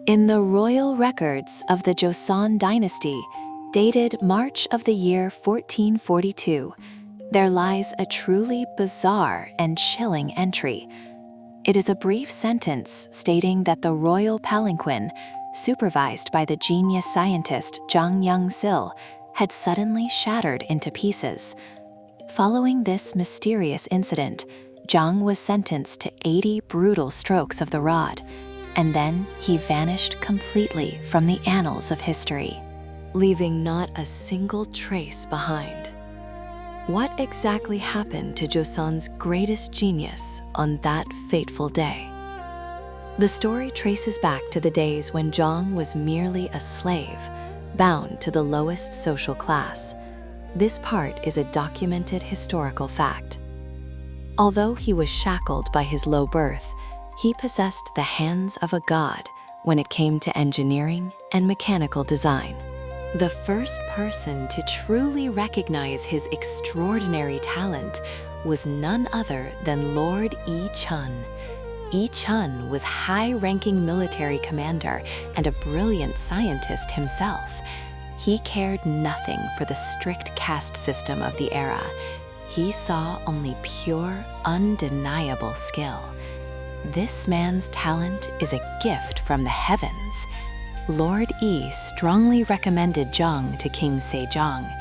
In the royal records of the Joseon Dynasty, dated March of the year 1442, there lies a truly bizarre and chilling entry. It is a brief sentence stating that the royal palanquin, supervised by the genius scientist Jang Yeong-sil, had suddenly shattered into pieces. Following this mysterious incident, Jang was sentenced to 80 brutal strokes of the rod, and then he vanished completely from the annals of history, leaving not a single trace behind. What exactly happened to Joseon's greatest genius on that fateful day? The story traces back to the days when Jang was merely a slave, bound to the lowest social class. This part is a documented historical fact. Although he was shackled by his low birth, he possessed the hands of a god when it came to engineering and mechanical design. The first person to truly recognize his extraordinary talent was none other than Lord Yi Cheon. Yi Cheon was high-ranking military commander and a brilliant scientist himself. He cared nothing for the strict caste system of the era. He saw only pure, undeniable skill. This man's talent is a gift from the heavens. Lord Yi strongly recommended Jang to King Sejong,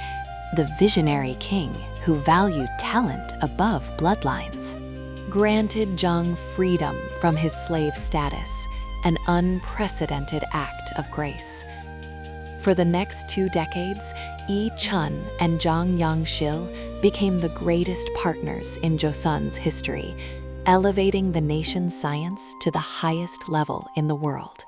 the visionary king who valued talent above bloodlines. Granted Jang freedom from his slave status, an unprecedented act of grace. For the next 2 decades, Yi Cheon and Jang Yeong-sil became the greatest partners in Joseon's history, elevating the nation's science to the highest level in the world.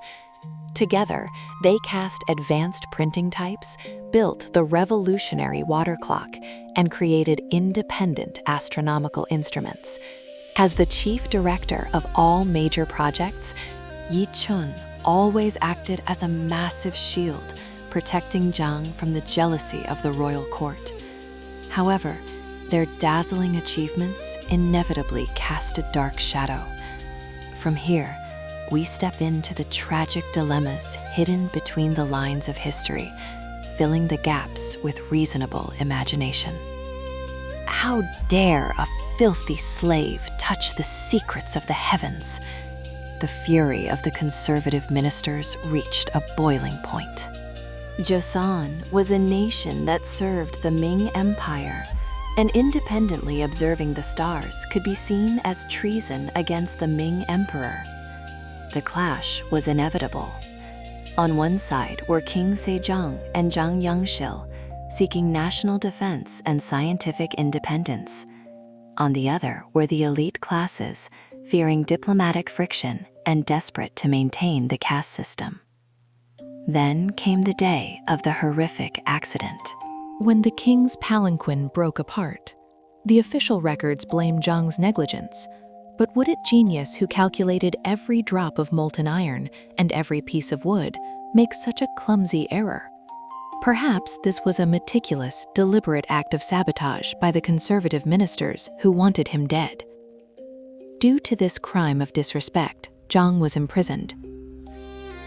Together, they cast advanced printing types, built the revolutionary water clock, and created independent astronomical instruments. As the chief director of all major projects, Yi Cheon always acted as a massive shield, protecting Jang from the jealousy of the royal court. However, their dazzling achievements inevitably cast a dark shadow. From here, we step into the tragic dilemmas hidden between the lines of history, filling the gaps with reasonable imagination. How dare a filthy slave touch the secrets of the heavens? The fury of the conservative ministers reached a boiling point. Joseon was a nation that served the Ming Empire, and independently observing the stars could be seen as treason against the Ming Emperor. The clash was inevitable. On one side were King Sejong and Jang Yeong-sil, seeking national defense and scientific independence. On the other were the elite classes, fearing diplomatic friction and desperate to maintain the caste system. Then came the day of the horrific accident. When the king's palanquin broke apart, the official records blame Jang's negligence. But would it genius who calculated every drop of molten iron and every piece of wood make such a clumsy error? Perhaps this was a meticulous, deliberate act of sabotage by the conservative ministers who wanted him dead. Due to this crime of disrespect, Jang was imprisoned.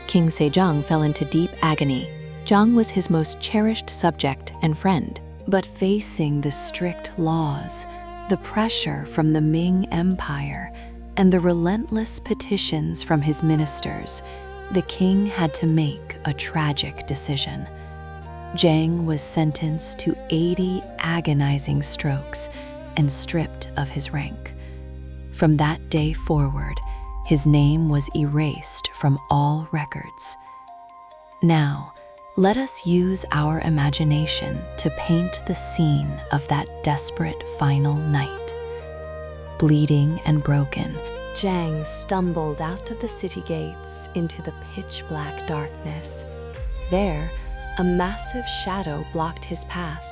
King Sejong fell into deep agony. Jang was his most cherished subject and friend, but facing the strict laws, the pressure from the Ming Empire, and the relentless petitions from his ministers, the king had to make a tragic decision. Jang was sentenced to 80 agonizing strokes and stripped of his rank. From that day forward, his name was erased from all records. Now, let us use our imagination to paint the scene of that desperate final night. Bleeding and broken, Jang stumbled out of the city gates into the pitch-black darkness. There, a massive shadow blocked his path.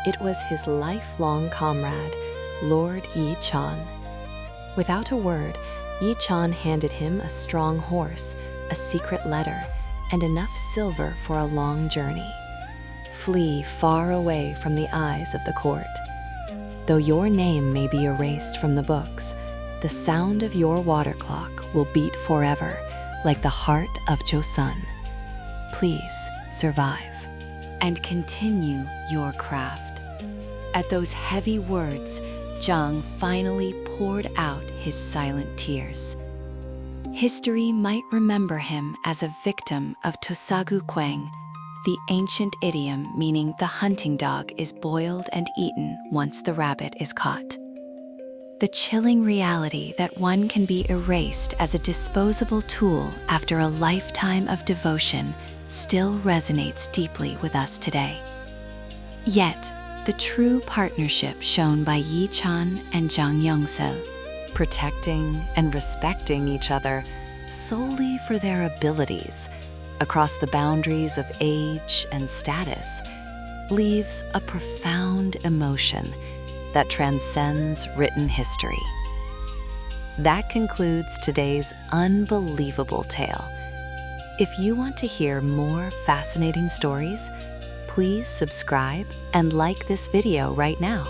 It was his lifelong comrade, Lord Yi Cheon. Without a word, Yi Cheon handed him a strong horse, a secret letter, and enough silver for a long journey. Flee far away from the eyes of the court. Though your name may be erased from the books, the sound of your water clock will beat forever, like the heart of Joseon. Please survive and continue your craft. At those heavy words, Jang finally poured out his silent tears. History might remember him as a victim of Tosagupaeng, the ancient idiom meaning the hunting dog is boiled and eaten once the rabbit is caught. The chilling reality that one can be erased as a disposable tool after a lifetime of devotion still resonates deeply with us today. Yet, the true partnership shown by Yi Cheon and Jang Yeong-sil, protecting and respecting each other solely for their abilities across the boundaries of age and status, leaves a profound emotion that transcends written history. That concludes today's unbelievable tale. If you want to hear more fascinating stories, please subscribe and like this video right now.